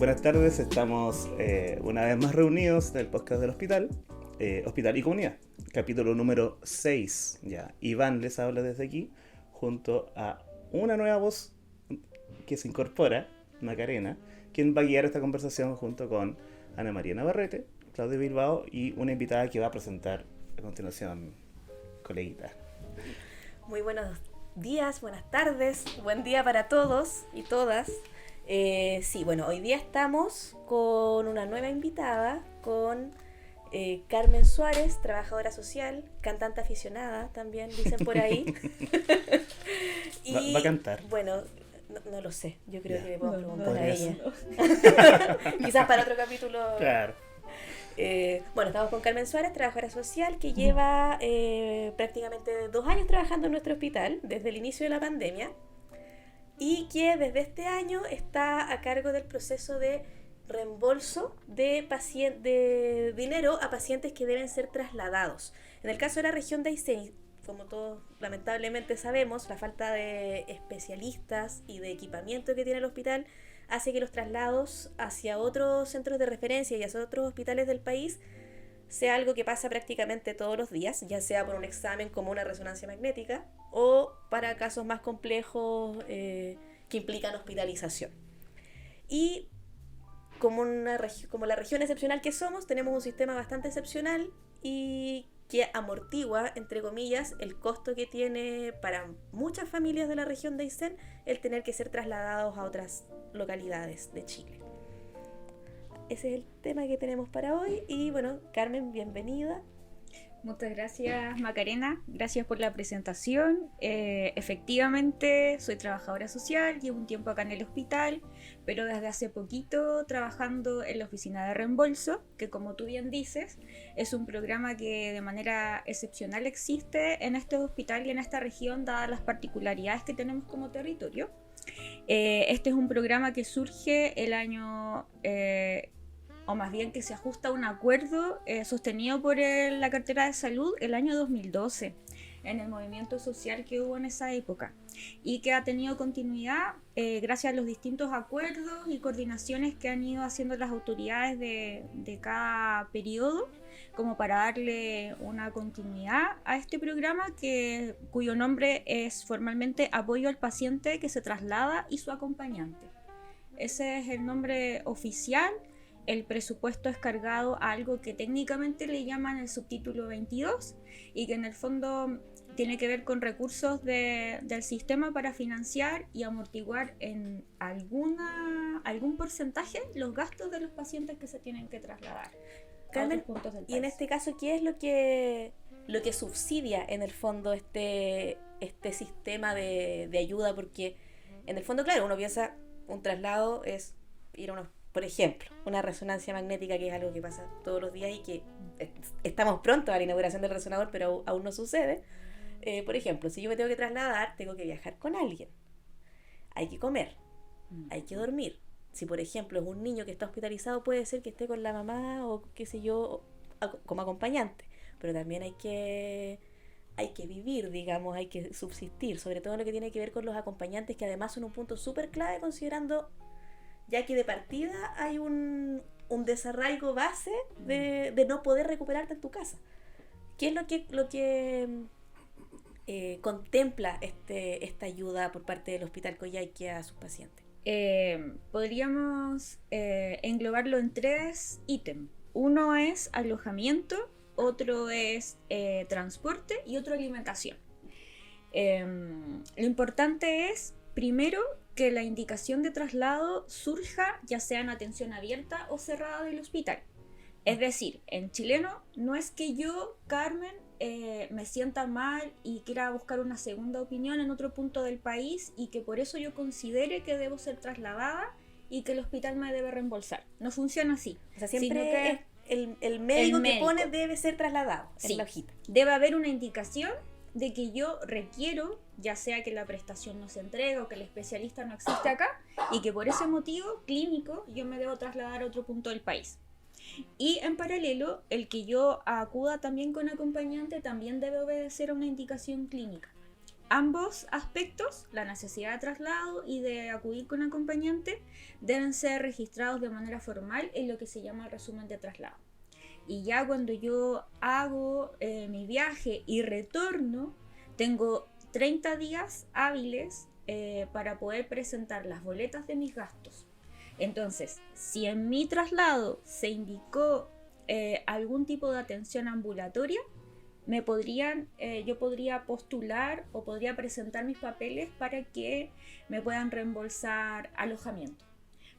Buenas tardes, estamos una vez más reunidos del podcast del Hospital, Hospital y Comunidad, capítulo número 6. Ya. Iván les habla desde aquí, junto a una nueva voz que se incorpora, Macarena, quien va a guiar esta conversación junto con Ana María Navarrete, Claudio Bilbao y una invitada que va a presentar a continuación, coleguita. Muy buenos días, buenas tardes, buen día para todos y todas. Hoy día estamos con una nueva invitada, con Carmen Suárez, trabajadora social, cantante aficionada también, dicen por ahí. ¿Va a cantar? Bueno, no lo sé, yo creo que le puedo preguntar a podría ella. Quizás para otro capítulo. Claro. Estamos con Carmen Suárez, trabajadora social, que lleva prácticamente 2 años trabajando en nuestro hospital, desde el inicio de la pandemia, y que desde este año está a cargo del proceso de reembolso de dinero a pacientes que deben ser trasladados. En el caso de la región de Aysén, como todos lamentablemente sabemos, la falta de especialistas y de equipamiento que tiene el hospital hace que los traslados hacia otros centros de referencia y hacia otros hospitales del país sea algo que pasa prácticamente todos los días, ya sea por un examen como una resonancia magnética o para casos más complejos que implican hospitalización. Y como la región excepcional que somos, tenemos un sistema bastante excepcional y que amortigua, entre comillas, el costo que tiene para muchas familias de la región de Aysén el tener que ser trasladados a otras localidades de Chile. Ese es el tema que tenemos para hoy y bueno, Carmen, bienvenida. Muchas gracias, Macarena, gracias por la presentación. Efectivamente, soy trabajadora social, llevo un tiempo acá en el hospital, pero desde hace poquito trabajando en la oficina de reembolso, que como tú bien dices, es un programa que de manera excepcional existe en este hospital y en esta región, dadas las particularidades que tenemos como territorio. Este es un programa que surge el año... o más bien que se ajusta a un acuerdo sostenido por la cartera de salud el año 2012 en el movimiento social que hubo en esa época y que ha tenido continuidad gracias a los distintos acuerdos y coordinaciones que han ido haciendo las autoridades de cada periodo como para darle una continuidad a este programa cuyo nombre es formalmente Apoyo al Paciente que se traslada y su acompañante. Ese es el nombre oficial. El presupuesto es cargado a algo que técnicamente le llaman el subtítulo 22 y que en el fondo tiene que ver con recursos del sistema para financiar y amortiguar en algún porcentaje los gastos de los pacientes que se tienen que trasladar. Carmen, a otros puntos del y en país. este caso, ¿qué es lo que subsidia en el fondo este sistema de ayuda? Porque en el fondo, claro, uno piensa un traslado es ir a por ejemplo, una resonancia magnética, que es algo que pasa todos los días y que estamos pronto a la inauguración del resonador, pero aún no sucede. Por ejemplo, si yo me tengo que trasladar, tengo que viajar con alguien. Hay que comer, hay que dormir. Si, por ejemplo, es un niño que está hospitalizado, puede ser que esté con la mamá o qué sé yo, como acompañante. Pero también hay que vivir, digamos, hay que subsistir, sobre todo en lo que tiene que ver con los acompañantes, que además son un punto súper clave considerando ya que de partida hay un desarraigo base de no poder recuperarte en tu casa. ¿Qué es lo que contempla esta ayuda por parte del Hospital Coyhaique a sus pacientes? Podríamos englobarlo en 3 ítems. Uno es alojamiento, otro es transporte y otro alimentación. Lo importante es, primero, que la indicación de traslado surja ya sea en atención abierta o cerrada del hospital. Es decir, en chileno no es que yo, Carmen, me sienta mal y quiera buscar una segunda opinión en otro punto del país y que por eso yo considere que debo ser trasladada y que el hospital me debe reembolsar. No funciona así. O sea, siempre el médico que pone debe ser trasladado en la hojita. Debe haber una indicación de que yo requiero, ya sea que la prestación no se entrega o que el especialista no existe acá, y que por ese motivo clínico yo me debo trasladar a otro punto del país. Y en paralelo, el que yo acuda también con acompañante también debe obedecer a una indicación clínica. ambos aspectos, la necesidad de traslado y de acudir con acompañante, deben ser registrados de manera formal en lo que se llama el resumen de traslado. Y ya cuando yo hago mi viaje y retorno, tengo 30 días hábiles para poder presentar las boletas de mis gastos. Entonces, si en mi traslado se indicó algún tipo de atención ambulatoria, yo podría postular o podría presentar mis papeles para que me puedan reembolsar alojamiento.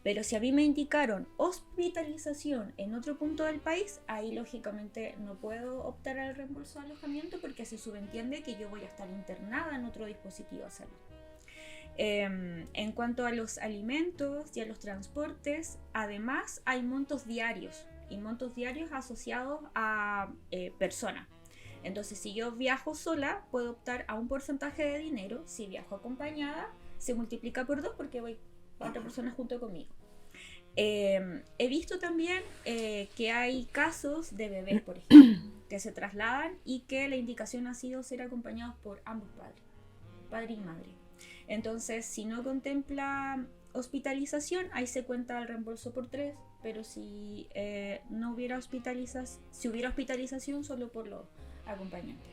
Pero si a mí me indicaron hospitalización en otro punto del país, ahí lógicamente no puedo optar al reembolso de alojamiento porque se subentiende que yo voy a estar internada en otro dispositivo de salud. En cuanto a los alimentos y a los transportes, además hay montos diarios y montos diarios asociados a personas. Entonces, si yo viajo sola, puedo optar a un porcentaje de dinero. Si viajo acompañada, se multiplica por 2 porque voy con otra persona junto conmigo. He visto también que hay casos de bebés, por ejemplo, que se trasladan y que la indicación ha sido ser acompañados por ambos padres, padre y madre. Entonces, si no contempla hospitalización, ahí se cuenta el reembolso por 3, pero si no hubiera hospitalización, solo por los acompañantes.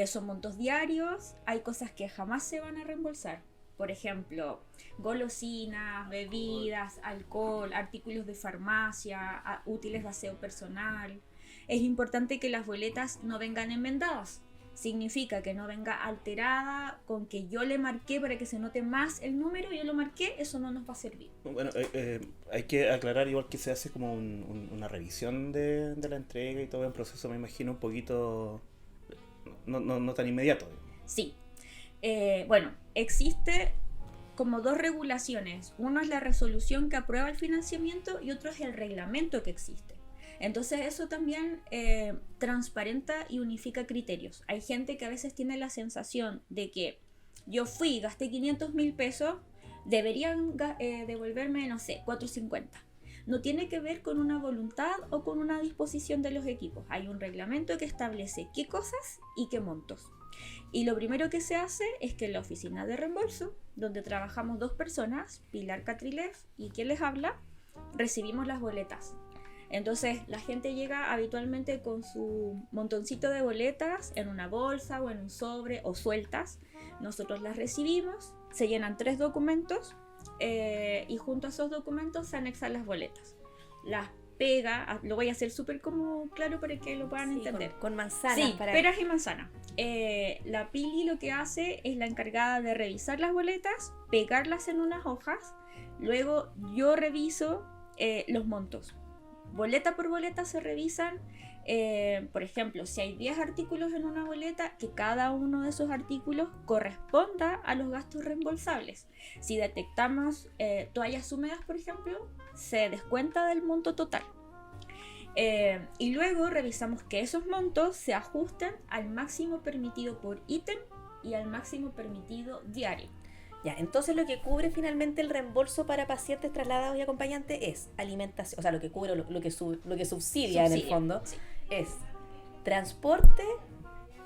Son montos diarios, hay cosas que jamás se van a reembolsar. Por ejemplo, golosinas, bebidas, alcohol, artículos de farmacia, útiles de aseo personal. Es importante que las boletas no vengan enmendadas. Significa que no venga alterada con que yo le marqué para que se note más el número, yo lo marqué, eso no nos va a servir. Bueno, hay que aclarar igual que se hace como una revisión de la entrega y todo el proceso, me imagino, un poquito no tan inmediato. Sí. Bueno, existe como 2 regulaciones. Uno es la resolución que aprueba el financiamiento y otro es el reglamento que existe. Entonces eso también transparenta y unifica criterios. Hay gente que a veces tiene la sensación de que yo fui, gasté 500.000 pesos, deberían devolverme, no sé, 450. No tiene que ver con una voluntad o con una disposición de los equipos. Hay un reglamento que establece qué cosas y qué montos. Y lo primero que se hace es que en la oficina de reembolso, donde trabajamos 2 personas, Pilar Catrilev y quien les habla, recibimos las boletas. Entonces la gente llega habitualmente con su montoncito de boletas en una bolsa o en un sobre o sueltas. Nosotros las recibimos, se llenan 3 documentos y junto a esos documentos se anexan las boletas. Las pega, lo voy a hacer súper como claro para que lo puedan entender. Con manzanas. Sí, peras y manzanas. La Pili lo que hace es la encargada de revisar las boletas, pegarlas en unas hojas, luego yo reviso los montos. Boleta por boleta se revisan, por ejemplo, si hay 10 artículos en una boleta, que cada uno de esos artículos corresponda a los gastos reembolsables. Si detectamos toallas húmedas, por ejemplo, se descuenta del monto total. Y luego revisamos que esos montos se ajusten al máximo permitido por ítem y al máximo permitido diario. Ya, entonces lo que cubre finalmente el reembolso para pacientes trasladados y acompañantes es alimentación, o sea, lo que cubre, lo que subsidia en el fondo, sí, es transporte,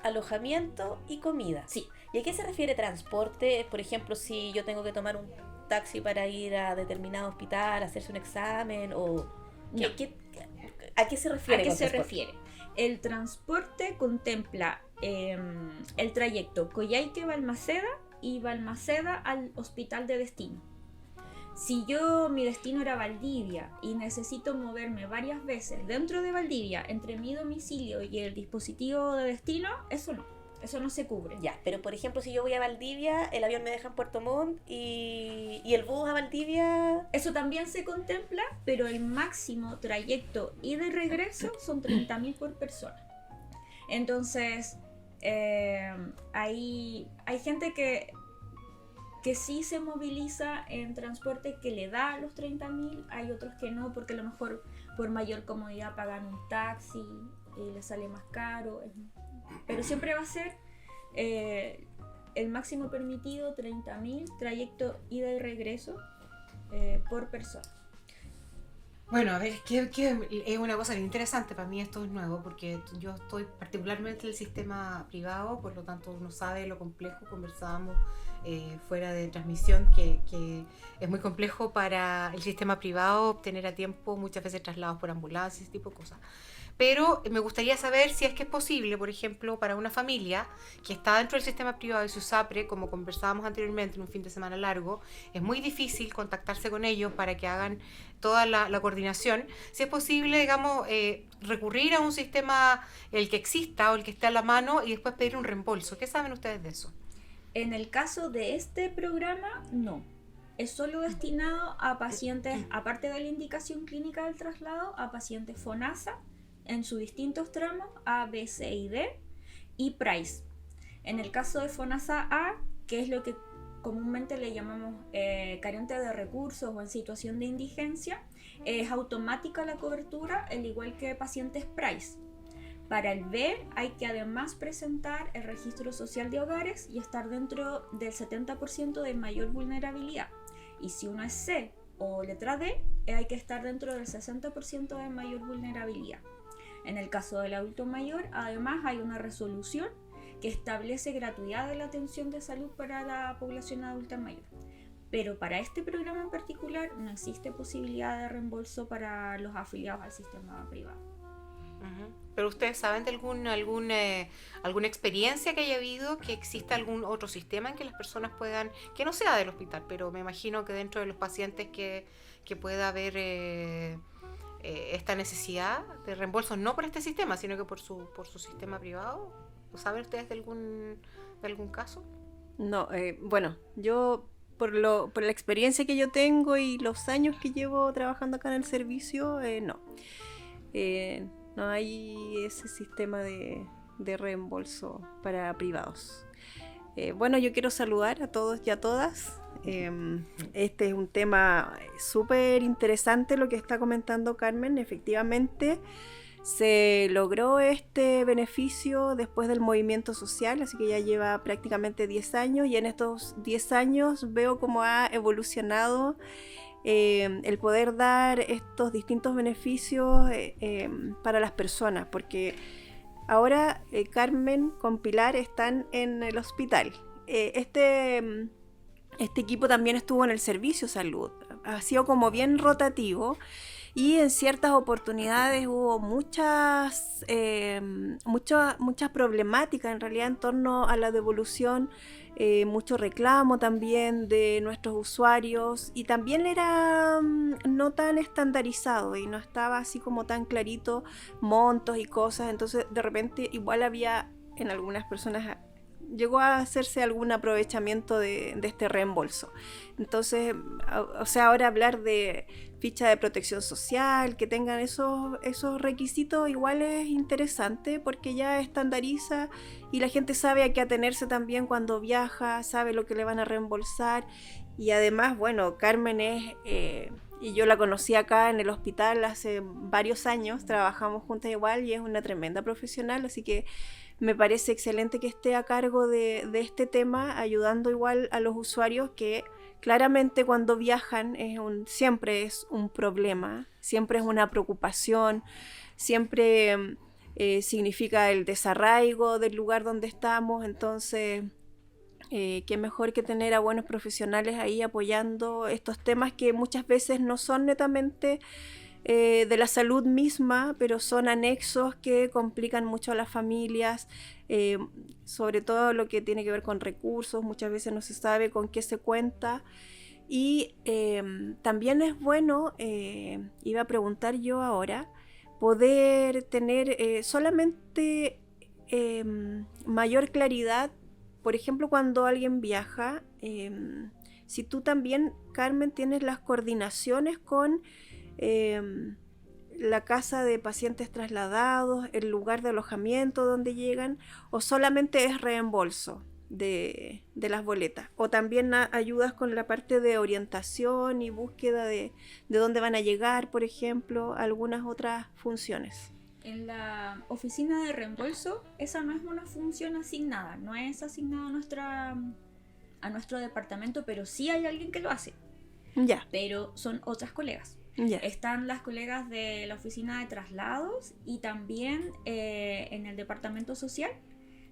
alojamiento y comida. Sí. ¿Y a qué se refiere transporte? Por ejemplo, si yo tengo que tomar un taxi para ir a determinado hospital, hacerse un examen, o... No. ¿A qué se refiere? ¿A qué se refiere? El transporte contempla el trayecto Coyhaique-Balmaceda y Balmaceda al hospital de destino. Si mi destino era Valdivia y necesito moverme varias veces dentro de Valdivia entre mi domicilio y el dispositivo de destino, eso no se cubre. Ya, pero por ejemplo, si yo voy a Valdivia, el avión me deja en Puerto Montt y el bus a Valdivia... Eso también se contempla, pero el máximo trayecto ida y regreso son 30.000 por persona. Entonces, hay gente que sí se moviliza en transporte que le da los 30.000, hay otros que no, porque a lo mejor por mayor comodidad pagan un taxi y les sale más caro. Pero siempre va a ser el máximo permitido 30.000 trayecto ida y regreso por persona. Bueno, a ver, que es una cosa bien interesante. Para mí esto es nuevo porque yo estoy particularmente en el sistema privado, por lo tanto uno sabe lo complejo. Conversábamos fuera de transmisión que es muy complejo para el sistema privado obtener a tiempo muchas veces traslados por ambulancia, ese tipo de cosas. Pero me gustaría saber si es que es posible, por ejemplo, para una familia que está dentro del sistema privado de su SAPRE, como conversábamos anteriormente en un fin de semana largo, es muy difícil contactarse con ellos para que hagan toda la coordinación. Si es posible, digamos, recurrir a un sistema, el que exista o el que esté a la mano, y después pedir un reembolso. ¿Qué saben ustedes de eso? En el caso de este programa, no. Es solo destinado a pacientes, aparte de la indicación clínica del traslado, a pacientes FONASA en sus distintos tramos A, B, C y D y PRICE. En el caso de FONASA A, que es lo que comúnmente le llamamos carente de recursos o en situación de indigencia, es automática la cobertura, al igual que pacientes PRICE. Para el B hay que además presentar el registro social de hogares y estar dentro del 70% de mayor vulnerabilidad. Y si uno es C o letra D, hay que estar dentro del 60% de mayor vulnerabilidad. En el caso del adulto mayor, además hay una resolución que establece gratuidad de la atención de salud para la población adulta mayor. Pero para este programa en particular no existe posibilidad de reembolso para los afiliados al sistema privado. ¿Pero ustedes saben de alguna experiencia que haya habido, que exista algún otro sistema en que las personas puedan, que no sea del hospital, pero me imagino que dentro de los pacientes que pueda haber esta necesidad de reembolso, no por este sistema, sino que por su sistema privado? ¿Saben ustedes de algún caso? No, bueno, yo por la experiencia que yo tengo y los años que llevo trabajando acá en el servicio, no. No hay ese sistema de reembolso para privados. Bueno, yo quiero saludar a todos y a todas. Este es un tema súper interesante lo que está comentando Carmen. Efectivamente, se logró este beneficio después del movimiento social, así que ya lleva prácticamente 10 años y en estos 10 años veo cómo ha evolucionado el poder dar estos distintos beneficios para las personas, porque ahora Carmen con Pilar están en el hospital. Este equipo también estuvo en el servicio salud, ha sido como bien rotativo y en ciertas oportunidades hubo muchas problemáticas en realidad en torno a la devolución, mucho reclamo también de nuestros usuarios y también era no tan estandarizado y no estaba así como tan clarito montos y cosas, entonces de repente igual había en algunas personas llegó a hacerse algún aprovechamiento de este reembolso. Entonces, o sea, ahora hablar de ficha de protección social, que tengan esos requisitos, igual es interesante porque ya estandariza y la gente sabe a qué atenerse también cuando viaja, sabe lo que le van a reembolsar. Y además, bueno, Carmen es... y yo la conocí acá en el hospital hace varios años, trabajamos juntas igual y es una tremenda profesional, así que me parece excelente que esté a cargo de este tema, ayudando igual a los usuarios que claramente cuando viajan siempre es un problema, siempre es una preocupación, siempre significa el desarraigo del lugar donde estamos, entonces qué mejor que tener a buenos profesionales ahí apoyando estos temas que muchas veces no son netamente de la salud misma, pero son anexos que complican mucho a las familias, sobre todo lo que tiene que ver con recursos, muchas veces no se sabe con qué se cuenta. Y también es bueno, iba a preguntar yo ahora, poder tener solamente mayor claridad, por ejemplo, cuando alguien viaja, si tú también, Carmen, tienes las coordinaciones con la casa de pacientes trasladados, el lugar de alojamiento donde llegan, o solamente es reembolso de las boletas, o también ayudas con la parte de orientación y búsqueda de dónde van a llegar, por ejemplo, algunas otras funciones. En la oficina de reembolso, esa no es una función asignada, no es asignada a nuestro departamento, pero sí hay alguien que lo hace. Ya. Pero son otras colegas. Ya. Están las colegas de la oficina de traslados y también en el departamento social.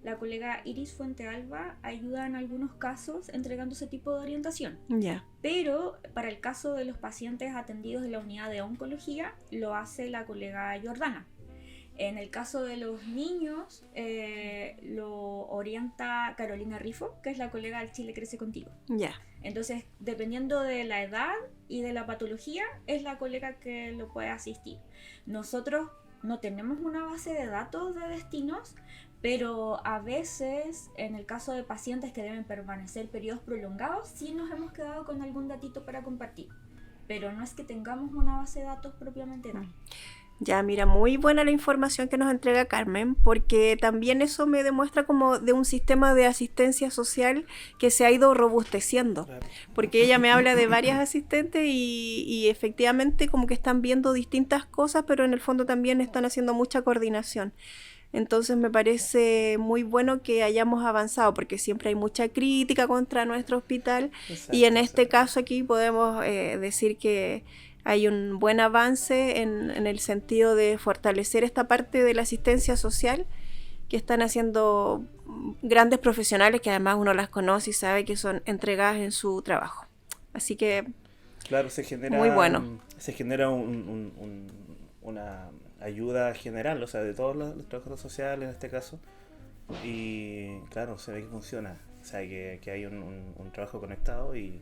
La colega Iris Fuentealba ayuda en algunos casos entregando ese tipo de orientación. Ya. Pero para el caso de los pacientes atendidos en la unidad de oncología, lo hace la colega Jordana. En el caso de los niños, lo orienta Carolina Rifo, que es la colega del Chile Crece Contigo. Ya. Entonces, dependiendo de la edad y de la patología, es la colega que lo puede asistir. Nosotros no tenemos una base de datos de destinos, pero a veces, en el caso de pacientes que deben permanecer periodos prolongados, sí nos hemos quedado con algún datito para compartir. Pero no es que tengamos una base de datos propiamente tal. Ya, mira, muy buena la información que nos entrega Carmen, porque también eso me demuestra como de un sistema de asistencia social que se ha ido robusteciendo, Claro. porque ella me habla de varias asistentes y efectivamente como que están viendo distintas cosas, pero en el fondo también están haciendo mucha coordinación. Entonces me parece muy bueno que hayamos avanzado, porque siempre hay mucha crítica contra nuestro hospital, y en este caso aquí podemos decir que hay un buen avance en el sentido de fortalecer esta parte de la asistencia social que están haciendo grandes profesionales que además uno las conoce y sabe que son entregadas en su trabajo. Así que Claro, se genera, muy bueno. Se genera una ayuda general, o sea, de todos los trabajadores sociales en este caso, y claro, se ve que funciona, o sea, que hay un trabajo conectado y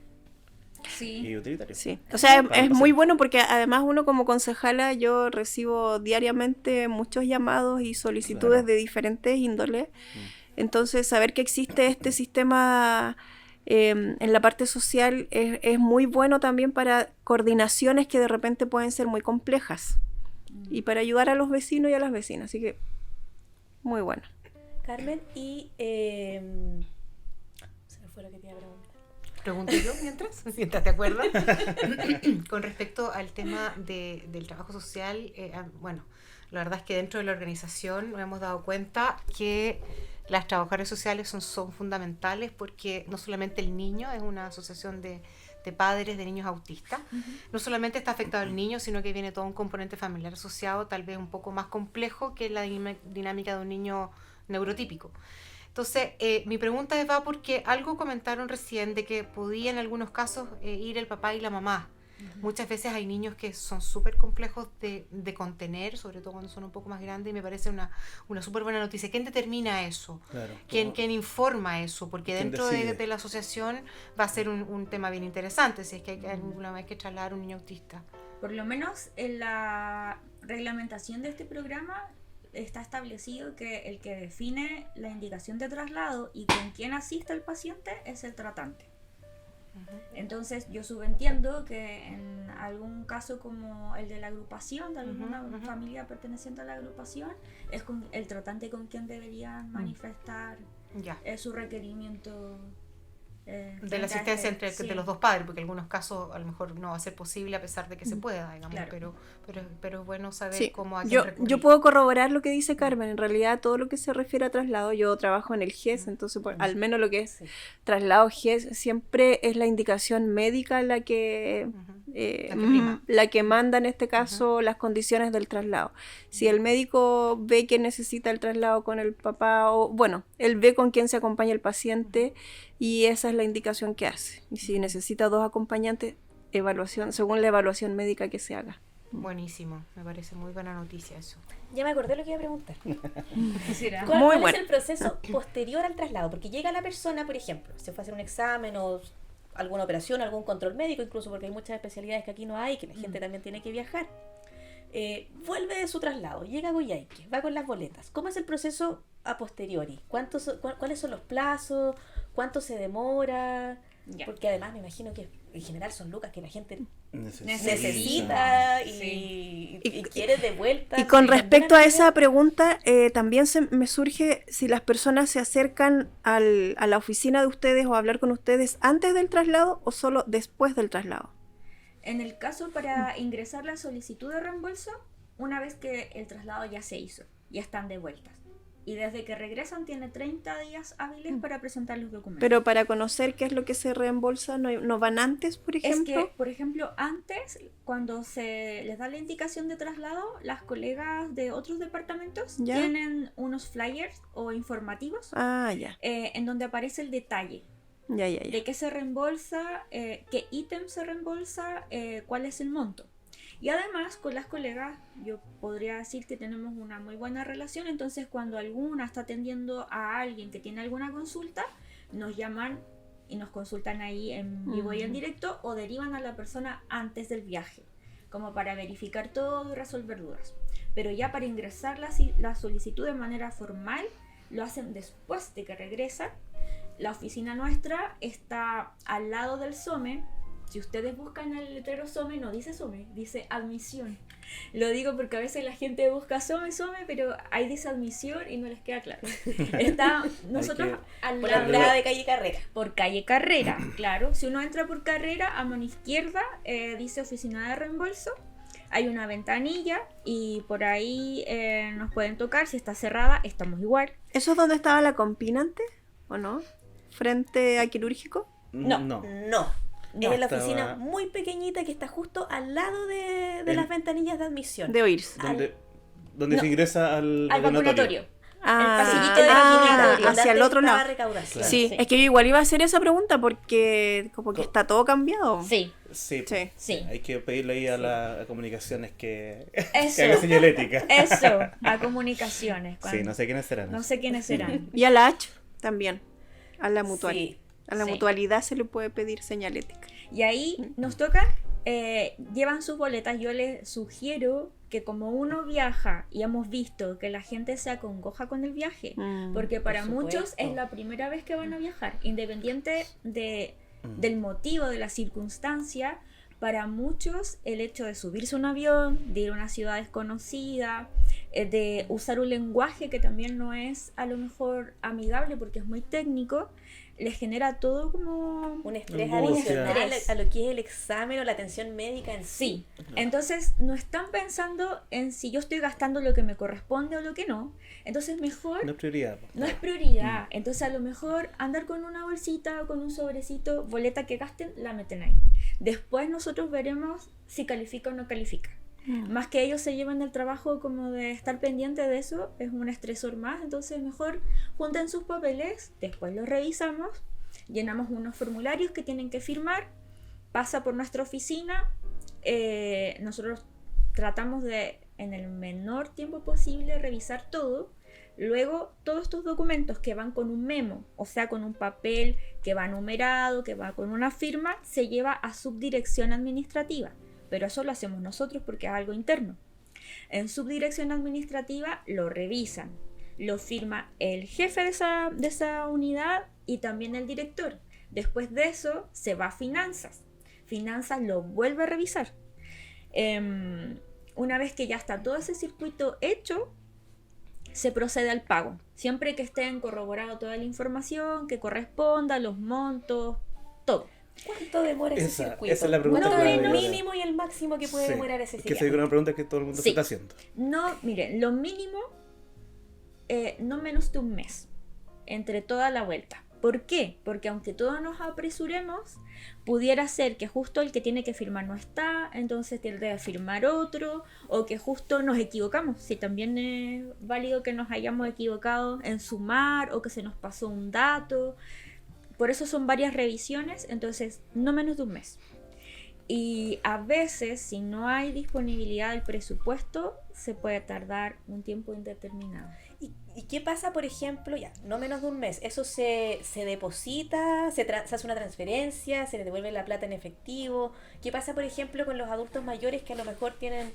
Sí. utilitario. Sí, o sea, Para es el muy paciente. bueno porque además uno como concejala yo recibo diariamente muchos llamados y solicitudes Claro. de diferentes índoles. Mm. Entonces, saber que existe este sistema en la parte social es muy bueno también para coordinaciones que de repente pueden ser muy complejas y para ayudar a los vecinos y a las vecinas. Así que, muy bueno. Carmen, y se me fue lo que te iba a preguntar. Pregunto yo mientras te acuerdas. Con respecto al tema del trabajo social, bueno, la verdad es que dentro de la organización nos hemos dado cuenta que las trabajadoras sociales son fundamentales, porque no solamente el niño es una asociación de padres de niños autistas, no solamente está afectado el niño, sino que viene todo un componente familiar asociado, tal vez un poco más complejo que la dinámica de un niño neurotípico. Entonces, mi pregunta va porque algo comentaron recién de que podía en algunos casos ir el papá y la mamá. Muchas veces hay niños que son súper complejos de contener, sobre todo cuando son un poco más grandes, y me parece una súper buena noticia. ¿Quién determina eso? Claro. ¿Quién informa eso? Porque ¿Quién dentro decide? de la asociación va a ser un tema bien interesante, si es que hay alguna vez que trasladar a un niño autista. Por lo menos en la reglamentación de este programa está establecido que el que define la indicación de traslado y con quién asiste al paciente es el tratante. Entonces yo subentiendo que en algún caso como el de la agrupación, de alguna familia perteneciente a la agrupación, es con el tratante con quien deberían manifestar Ya. su requerimiento De la asistencia de los dos padres, porque en algunos casos a lo mejor no va a ser posible a pesar de que se pueda, digamos, Claro. pero es bueno saber Sí, cómo a quién yo recurrir. puedo corroborar lo que dice Carmen. En realidad, todo lo que se refiere a traslado, yo trabajo en el GES, entonces al menos lo que es traslado GES, siempre es la indicación médica la que, prima. la que manda en este caso las condiciones del traslado. Si el médico ve que necesita el traslado con el papá, o bueno, él ve con quién se acompaña el paciente y esa es la indicación que hace. Y si necesita 2 acompañantes, evaluación según la evaluación médica que se haga. Buenísimo, me parece muy buena noticia eso. Ya me acordé lo que iba a preguntar. ¿Será? ¿Cuál, Muy cuál bueno. es el proceso posterior al traslado? Porque llega la persona, por ejemplo, se fue a hacer un examen o alguna operación, algún control médico, incluso porque hay muchas especialidades que aquí no hay, que la gente también tiene que viajar. Vuelve de su traslado, llega a Coyhaique, va con las boletas. ¿Cómo es el proceso a posteriori? ¿Cuáles son los plazos? ¿Cuánto se demora? Ya. Porque además me imagino que en general son lucas que la gente Necesita. necesita y quiere de vuelta. Y con También respecto a hay esa pregunta, también me surge si las personas se acercan a la oficina de ustedes o a hablar con ustedes antes del traslado o solo después del traslado. En el caso para ingresar la solicitud de reembolso, una vez que el traslado ya se hizo, ya están de vueltas. y desde que regresan tiene 30 días hábiles para presentar los documentos. Pero para conocer qué es lo que se reembolsa, ¿no van antes, por Es ejemplo? que, por ejemplo, antes, cuando se les da la indicación de traslado, las colegas de otros departamentos ¿Ya? tienen unos flyers o informativos Ah, ya. en donde aparece el detalle Ya. de qué se reembolsa, qué ítem se reembolsa, cuál es el monto. Y además, con las colegas, yo podría decir que tenemos una muy buena relación, entonces cuando alguna está atendiendo a alguien que tiene alguna consulta, nos llaman y nos consultan ahí en vivo y en directo, o derivan a la persona antes del viaje, como para verificar todo y resolver dudas. Pero ya para ingresar la solicitud de manera formal, lo hacen después de que regresan. La oficina nuestra está al lado del SOME. Si ustedes buscan el letrero SOME, no dice SOME, dice admisión. Lo digo porque a veces la gente busca SOME, pero ahí dice admisión y no les queda claro. Está nosotros al Por la lado, entrada de calle Carrera. por calle Carrera, claro. Si uno entra por Carrera, a mano izquierda dice oficina de reembolso. Hay una ventanilla y por ahí nos pueden tocar. Si está cerrada, estamos igual. ¿Eso es donde estaba la Compina antes? ¿O no? ¿Frente a quirúrgico? No. No. Es la Estaba- oficina muy pequeñita que está justo al lado de En- las ventanillas de admisión. De oírse. Donde No. se ingresa al Al vacunatorio. pasillito de vacunatorio, hacia el donde otro estaba lado. recaudación. Sí, Sí. es que yo igual iba a hacer esa pregunta porque como que está todo cambiado. Sí, Sí, Sí. sí. hay que pedirle ahí a comunicaciones que Eso. haga señalética. Eso, a comunicaciones. Sí, no sé quiénes serán. No sé quiénes serán. Y a la H también, a la mutual. Sí. A la Sí. mutualidad se le puede pedir señalética. Y ahí nos tocan, llevan sus boletas. Yo les sugiero que como uno viaja y hemos visto que la gente se acongoja con el viaje, porque para muchos supuesto. es la primera vez que van a viajar, independiente del motivo, de la circunstancia. Para muchos el hecho de subirse a un avión, de ir a una ciudad desconocida, de usar un lenguaje que también no es a lo mejor amigable porque es muy técnico, les genera todo como Un estrés Angustia. adicional a lo que es el examen o la atención médica en sí. Sí, entonces no están pensando en si yo estoy gastando lo que me corresponde o lo que no. Entonces mejor No es prioridad. no es prioridad. Entonces a lo mejor andar con una bolsita o con un sobrecito, boleta que gasten, la meten ahí. Después nosotros veremos si califica o no califica. Más que ellos se lleven el trabajo como de estar pendiente de eso, es un estresor más. Entonces mejor junten sus papeles, después los revisamos, llenamos unos formularios que tienen que firmar, pasa por nuestra oficina, nosotros tratamos de en el menor tiempo posible revisar todo. Luego todos estos documentos que van con un memo, o sea con un papel que va numerado, que va con una firma, se lleva a subdirección administrativa. Pero eso lo hacemos nosotros porque es algo interno. En subdirección administrativa lo revisan, lo firma el jefe de esa unidad y también el director. Después de eso se va a finanzas. Finanzas lo vuelve a revisar. Una vez que ya está todo ese circuito hecho, se procede al pago. Siempre que estén corroborado toda la información que corresponda, los montos, todo. ¿Cuánto demora ese Esa circuito? es la pregunta ¿Cuánto es clave, el yo creo. mínimo y el máximo que puede Sí, demorar ese que viaje? sería una pregunta que todo el mundo se Sí. está haciendo. No, miren, lo mínimo, no menos de un mes, entre toda la vuelta. ¿Por qué? Porque aunque todos nos apresuremos, pudiera ser que justo el que tiene que firmar no está, entonces él debe firmar otro, o que justo nos equivocamos. Si también es válido que nos hayamos equivocado en sumar, o que se nos pasó un dato. Por eso son varias revisiones, entonces no menos de un mes. Y a veces, si no hay disponibilidad del presupuesto, se puede tardar un tiempo indeterminado. ¿Y qué pasa, por ejemplo, ya, no menos de un mes? ¿Eso se deposita, se hace una transferencia, se les devuelve la plata en efectivo? ¿Qué pasa, por ejemplo, con los adultos mayores que a lo mejor tienen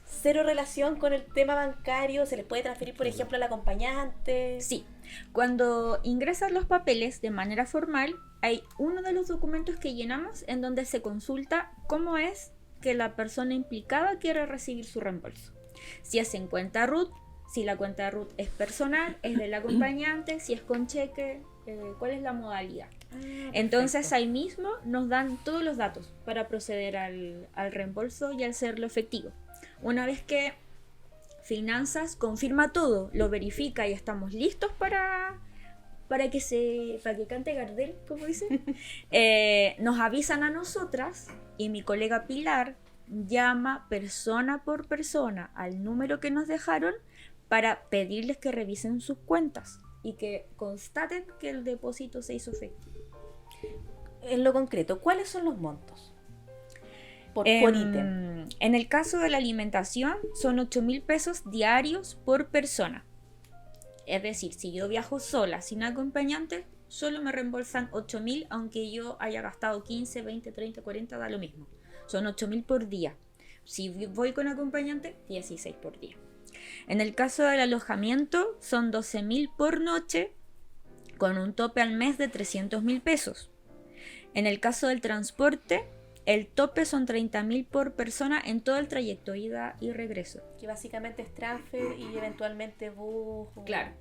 cero relación con el tema bancario? ¿Se les puede transferir, por ejemplo, al acompañante? Sí, cuando ingresan los papeles de manera formal, hay uno de los documentos que llenamos en donde se consulta cómo es que la persona implicada quiere recibir su reembolso. Si es en cuenta RUT, si la cuenta RUT es personal, es del acompañante, si es con cheque, cuál es la modalidad. Entonces ahí mismo nos dan todos los datos para proceder al reembolso y al hacerlo efectivo. Una vez que Finanzas confirma todo, lo verifica y estamos listos para que cante Gardel, como dicen. Nos avisan a nosotras y mi colega Pilar llama persona por persona al número que nos dejaron para pedirles que revisen sus cuentas y que constaten que el depósito se hizo efectivo. En lo concreto, ¿cuáles son los montos? Por ítem. En el caso de la alimentación, son 8.000 pesos diarios por persona. Es decir, si yo viajo sola, sin acompañante, solo me reembolsan 8.000, aunque yo haya gastado 15, 20, 30, 40, da lo mismo. Son 8.000 por día. Si voy con acompañante, 16 por día. En el caso del alojamiento, son 12.000 por noche, con un tope al mes de 300.000 pesos. En el caso del transporte, el tope son 30.000 por persona en todo el trayecto, ida y regreso. Que básicamente es transfer y eventualmente bus. Claro,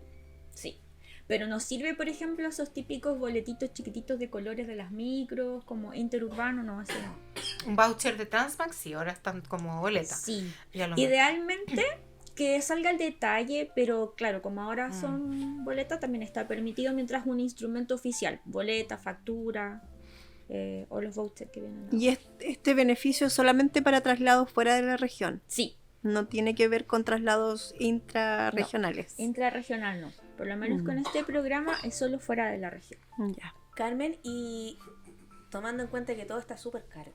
sí. Pero nos sirve, por ejemplo, esos típicos boletitos chiquititos de colores de las micros, como interurbano, no, así no. Un voucher de Transmax, sí, ahora están como boleta. Sí. Ya lo Idealmente que salga el detalle, pero claro, como ahora son boletas, también está permitido mientras un instrumento oficial, boleta, factura, o los vouchers que vienen. Y este beneficio es solamente para traslados fuera de la región. Sí. No tiene que ver con traslados intrarregionales. No, intrarregional no. Por lo menos con este programa es solo fuera de la región. Ya. Carmen, y tomando en cuenta que todo está súper caro,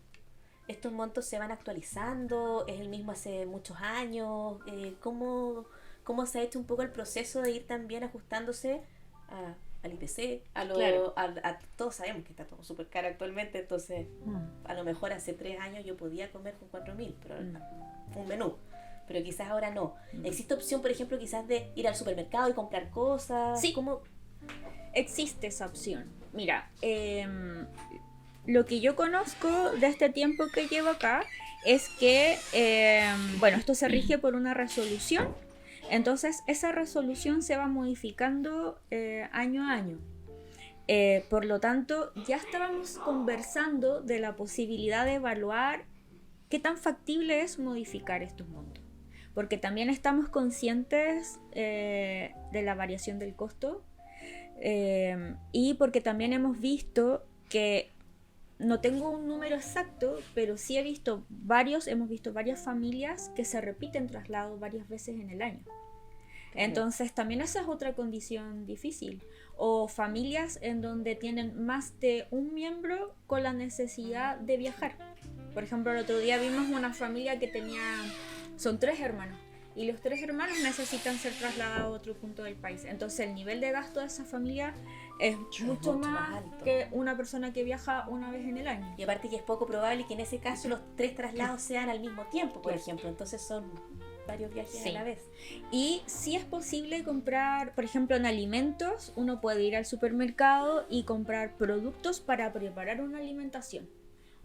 ¿estos montos se van actualizando? ¿Es el mismo hace muchos años? ¿Cómo se ha hecho un poco el proceso de ir también ajustándose al IPC? Claro. Todos sabemos que está todo súper caro actualmente, entonces a lo mejor hace 3 años yo podía comer con 4.000, pero un menú. Pero quizás ahora no. ¿Existe opción, por ejemplo, quizás de ir al supermercado y comprar cosas? Sí. ¿Cómo? Existe esa opción. Mira, lo que yo conozco de este tiempo que llevo acá es que, bueno, esto se rige por una resolución. Entonces, esa resolución se va modificando año a año. Por lo tanto, ya estábamos conversando de la posibilidad de evaluar qué tan factible es modificar estos montos. Porque también estamos conscientes de la variación del costo y porque también hemos visto que, no tengo un número exacto, pero sí hemos visto varias familias que se repiten traslados varias veces en el año. Entonces también esa es otra condición difícil. O familias en donde tienen más de un miembro con la necesidad de viajar. Por ejemplo, el otro día vimos una familia que son 3 hermanos. Y los 3 hermanos necesitan ser trasladados a otro punto del país. Entonces el nivel de gasto de esa familia es mucho más alto que una persona que viaja una vez en el año. Y aparte que es poco probable que en ese caso los 3 traslados sean al mismo tiempo, por ejemplo. Entonces son varios viajes a la vez. Y sí es posible comprar, por ejemplo, en alimentos, uno puede ir al supermercado y comprar productos para preparar una alimentación.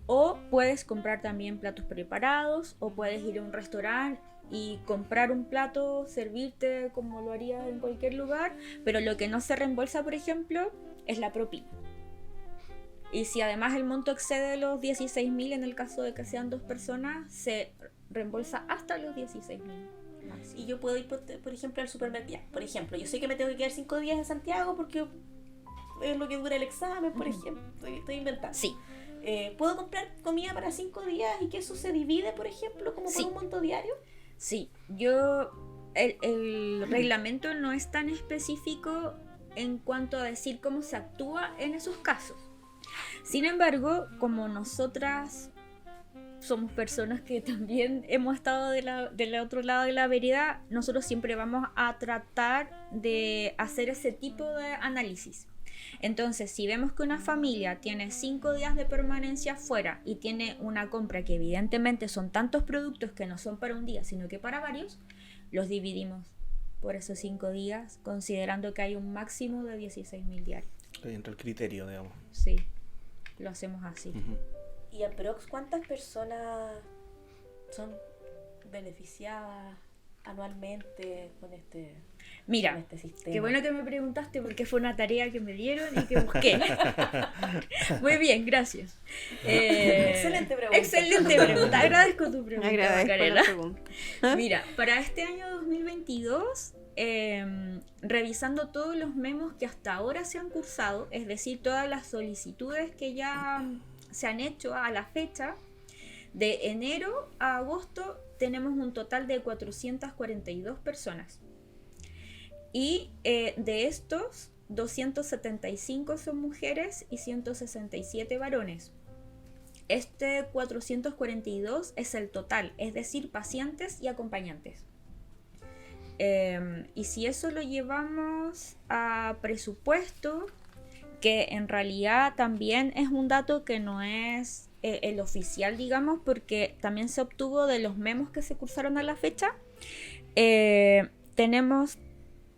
O puedes comprar también platos preparados, o puedes ir a un restaurante y comprar un plato, servirte como lo harías en cualquier lugar, pero lo que no se reembolsa, por ejemplo, es la propina. Y si además el monto excede los 16.000, en el caso de que sean 2 personas, se reembolsa hasta los 16.000. Y yo puedo ir, por ejemplo, al supermercado. Por ejemplo, yo sé que me tengo que quedar 5 días en Santiago porque es lo que dura el examen, por ejemplo. Estoy inventando. Sí. ¿Puedo comprar comida para 5 días y que eso se divide, por ejemplo, como por un monto diario? Sí, el reglamento no es tan específico en cuanto a decir cómo se actúa en esos casos. Sin embargo, como nosotras somos personas que también hemos estado del otro lado de la vereda, nosotros siempre vamos a tratar de hacer ese tipo de análisis. Entonces, si vemos que una familia tiene 5 días de permanencia fuera y tiene una compra que evidentemente son tantos productos que no son para un día, sino que para varios, los dividimos por esos 5 días, considerando que hay un máximo de 16.000 diarios. Ahí entra el criterio, digamos. Sí, lo hacemos así. ¿Y aprox cuántas personas son beneficiadas anualmente con este Mira, sistema? qué bueno que me preguntaste porque fue una tarea que me dieron y que busqué. Muy bien, gracias. Excelente pregunta. Excelente pregunta. Agradezco tu pregunta, Agradezco Macarena. la pregunta. Mira, para este año 2022, revisando todos los memos que hasta ahora se han cursado, es decir, todas las solicitudes que ya se han hecho a la fecha, de enero a agosto tenemos un total de 442 personas. Y de estos, 275 son mujeres y 167 varones. Este 442 es el total, es decir, pacientes y acompañantes. Y si eso lo llevamos a presupuesto, que en realidad también es un dato que no es el oficial, digamos, porque también se obtuvo de los memos que se cursaron a la fecha, tenemos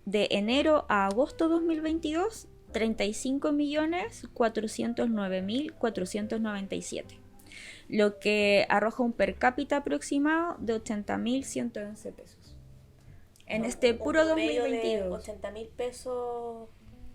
de enero a agosto 2022 35.409.497, lo que arroja un per cápita aproximado de 80.111 pesos. En este puro un promedio 2022 de 80.000 pesos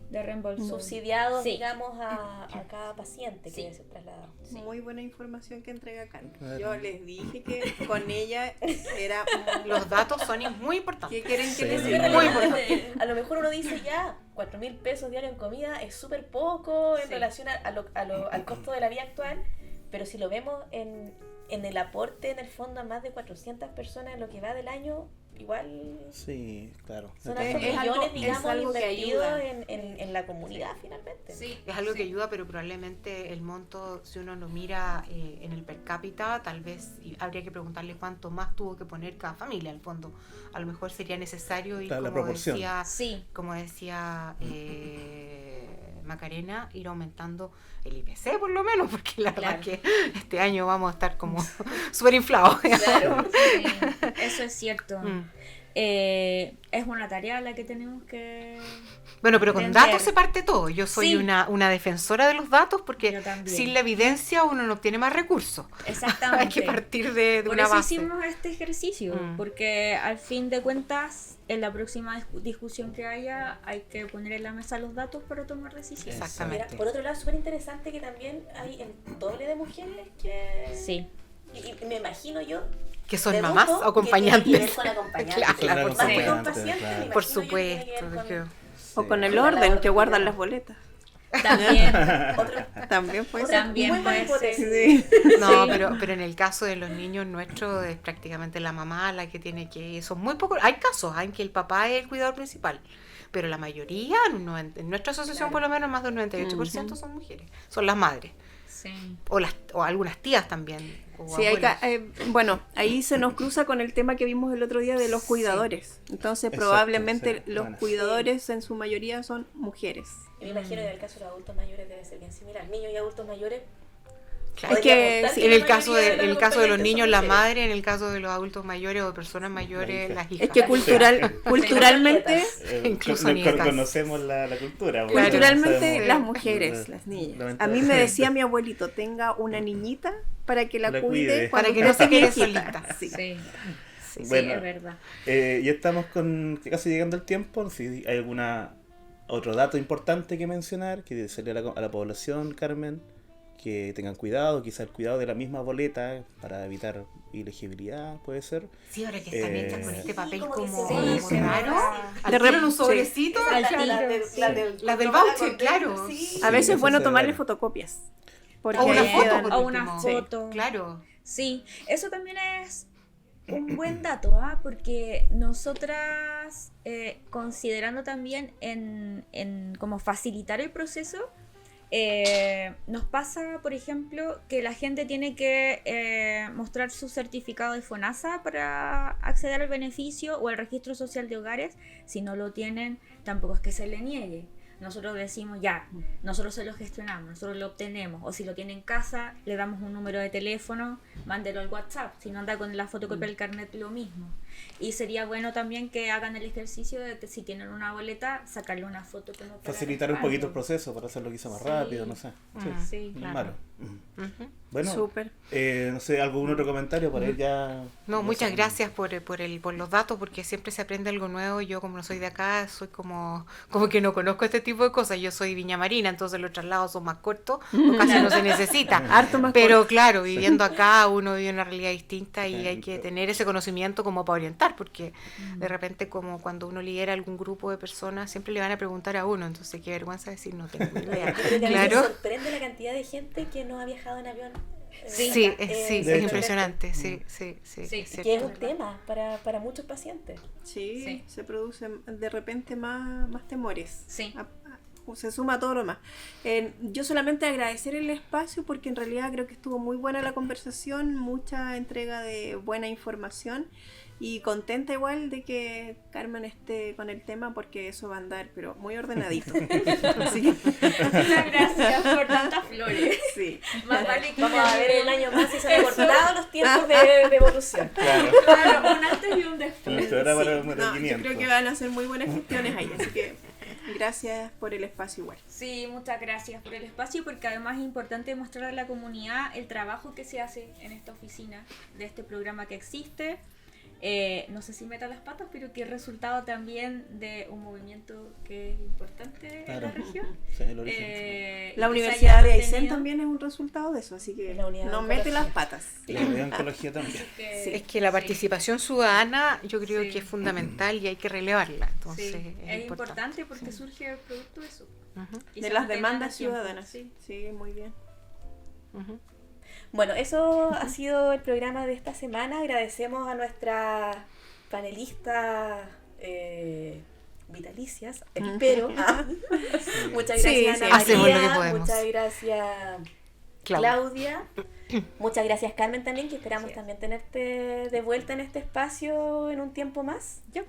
de reembolso. subsidiados, Sí. digamos, a cada paciente que Sí. se trasladado. Muy buena información que entrega Karen. Claro. Yo les dije que con ella era... Los datos son muy importantes. ¿Qué quieren que Sí. les Es diga? súper Muy relevante. A lo mejor uno dice ya, 4.000 pesos diarios en comida es súper poco en Sí. relación al costo de la vida actual, pero si lo vemos en el aporte, en el fondo, a más de 400 personas en lo que va del año, igual Sí, claro. son Es altos algo- millones, es digamos, algo que invertidos ayuda. en la comunidad, finalmente. Sí, es algo que ayuda, pero probablemente el monto, si uno lo mira en el per cápita, tal vez habría que preguntarle cuánto más tuvo que poner cada familia, al fondo. A lo mejor sería necesario ir, Claro, la proporción. Sí, como decía Macarena, ir aumentando el IPC por lo menos, porque la verdad Claro. que este año vamos a estar como súper inflados. Claro. sí, eso es cierto. Mm. Es una tarea la que tenemos que... Bueno, pero con Entender. datos se parte todo. Yo soy Sí. una defensora de los datos porque Yo también. sin la evidencia uno no obtiene más recursos. Exactamente. Hay que partir de Por una eso base. hicimos este ejercicio, Mm. porque al fin de cuentas, en la próxima discusión que haya, hay que poner en la mesa los datos para tomar decisiones. Exactamente. Mira, por otro lado, es súper interesante que también hay el doble de mujeres que... Sí, Y me imagino yo... Que son dedujo mamás que o tiene que acompañantes. ver con acompañantes. Claro, por Más que con supuesto. pacientes, Claro. me Por imagino yo que tiene que ver supuesto. con- que- O con el Sí. orden que guardan las boletas. también. Otro- También puede otra ser. También muy buena puede ser. hipótesis. Sí. No, Sí. pero en el caso de los niños nuestros es prácticamente la mamá la que tiene que... Son muy pocos. Hay casos en que el papá es el cuidador principal, pero la mayoría, en nuestra asociación Claro. por lo menos más del 98% son mujeres. Son las madres. Sí. O algunas tías también. O Sí, hay abuelas. bueno, ahí se nos cruza con el tema que vimos el otro día de los Sí. cuidadores. Entonces, Exacto, probablemente sí, los bueno. cuidadores en su mayoría son mujeres. Y me imagino que en el caso de los adultos mayores debe ser bien similar. Niños y adultos mayores. Claro. Es que podría sí, apostar En el la caso mayoría de, en el los caso de los acompañantes niños, son la mujeres. madre, en el caso de los adultos mayores o personas mayores, hija. las hijas. Es que culturalmente, Incluso no nietas. conocemos la cultura. Claro. culturalmente Sí. las mujeres, las niñas. A mí me decía mi abuelito, tenga una niñita para que la La cuide cuide. cuando Para que no esté se quede viejita. solita. Sí. Sí, Sí. Bueno. es verdad. Ya estamos casi llegando al tiempo. Si hay otro dato importante que mencionar, que decirle a la población, Carmen, que tengan cuidado, quizá el cuidado de la misma boleta para evitar ilegibilidad, puede ser. Sí, ahora que están hechas con este papel como, Sí, como sí, raro. sí. Al De tiro en rep- un sí. sobrecito. Al La- tiro, la del- sí. la del- La del con toda la voucher, condena, claro. sí. A veces eso es bueno se tomarle ve. fotocopias. Porque O una foto, quedan- por O una último. foto. Claro. Sí, eso también es un buen dato, porque nosotras, considerando también en como facilitar el proceso, nos pasa, por ejemplo, que la gente tiene que mostrar su certificado de FONASA para acceder al beneficio o al registro social de hogares. Si no lo tienen, tampoco es que se le niegue. Nosotros decimos ya, nosotros se lo gestionamos, nosotros lo obtenemos, o si lo tiene en casa, le damos un número de teléfono, mándelo al WhatsApp, si no anda con la fotocopia del carnet, lo mismo. Y sería bueno también que hagan el ejercicio de que si tienen una boleta, sacarle una foto como para Facilitar un poquito el respaldo. proceso para hacerlo quizá más Sí. rápido, no sé. Sí, Sí. no es claro. malo. Ujú. Bueno, Súper. no sé, ¿algún otro comentario para ir ya? No, muchas sé. gracias por los datos, porque siempre se aprende algo nuevo. Yo, como no soy de acá, soy como que no conozco este tipo de cosas. Yo soy Viña Marina, entonces los traslados son más cortos, o casi no se necesita. Harto más Pero claro, viviendo acá, uno vive una realidad distinta y hay que Claro. tener ese conocimiento como para orientar, porque de repente, como cuando uno lidera algún grupo de personas, siempre le van a preguntar a uno, entonces qué vergüenza decir no tengo idea. Yo creo que a veces Claro. sorprende la cantidad de gente que no ha viajado en avión. Sí, Sí, Es es hecho. impresionante, sí. Sí, es cierto. Que es un tema para muchos pacientes. Sí, Sí. se producen de repente más temores. Sí. Se suma todo lo más. Yo solamente agradecer el espacio porque en realidad creo que estuvo muy buena la conversación, mucha entrega de buena información y contenta igual de que Carmen esté con el tema porque eso va a andar pero muy ordenadito. Así que, Muchas gracias por tantas flores. sí. Más vale que Vamos a ver en un año más si se han Eso. acortado los tiempos de evolución. Claro. Claro, un antes y un después. Nuestro era para el Sí, número no, yo 500. creo que van a hacer muy buenas gestiones ahí, así que gracias por el espacio igual. Sí, muchas gracias por el espacio, porque además es importante mostrar a la comunidad el trabajo que se hace en esta oficina, de este programa que existe. No sé si meta las patas, pero que es resultado también de un movimiento que es importante en la Claro. región. Sí, el origen. La Y que se Universidad haya de Aysén mantenido. también es un resultado de eso, así que La unidad de no mete oncología. las patas. Y la unidad de oncología también. Es que la participación ciudadana yo creo Sí. que es fundamental y hay que relevarla. Sí, Entonces, es importante porque surge producto de eso. Ujú, Y De se las mantiene demandas en el tiempo, ciudadanas. sí. Sí, muy bien. ujú. Bueno, eso ha sido el programa de esta semana. Agradecemos a nuestras panelistas vitalicias, espero. Muchas Sí, gracias, sí, Ana hacemos lo que María. podemos. Muchas gracias, Claudia. Muchas gracias, Carmen, también, que esperamos Gracias. también tenerte de vuelta en este espacio en un tiempo más. Ya,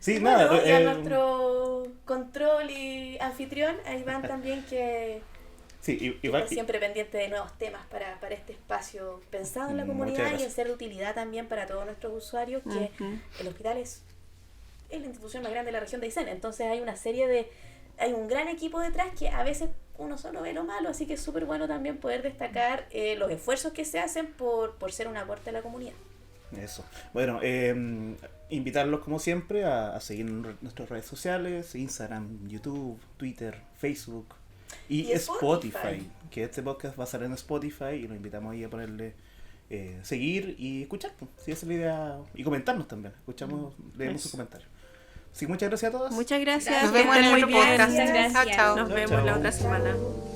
Sí, Y nada. bueno, y a nuestro control y anfitrión, a Iván también, que Sí, que igual. está siempre pendiente de nuevos temas para este espacio pensado en la Muchas comunidad y en gracias. ser de utilidad también para todos nuestros usuarios, que Ujú. el hospital es la institución más grande de la región de Aysén. Entonces hay un gran equipo detrás que a veces uno solo ve lo malo, así que es súper bueno también poder destacar los esfuerzos que se hacen por ser un aporte a la comunidad. Eso. Bueno, invitarlos como siempre a seguir en nuestras redes sociales, Instagram, YouTube, Twitter, Facebook y Y Spotify. Spotify, que este podcast va a salir en Spotify y los invitamos ahí a ponerle seguir y escuchar, pues, si esa es la idea, y comentarnos también, leemos sus comentarios. Así que muchas gracias a todos. Muchas gracias. Nos que vemos en estén el muy otro bien. podcast. Gracias. Chao, chao. Nos Chao, vemos la chao. otra semana.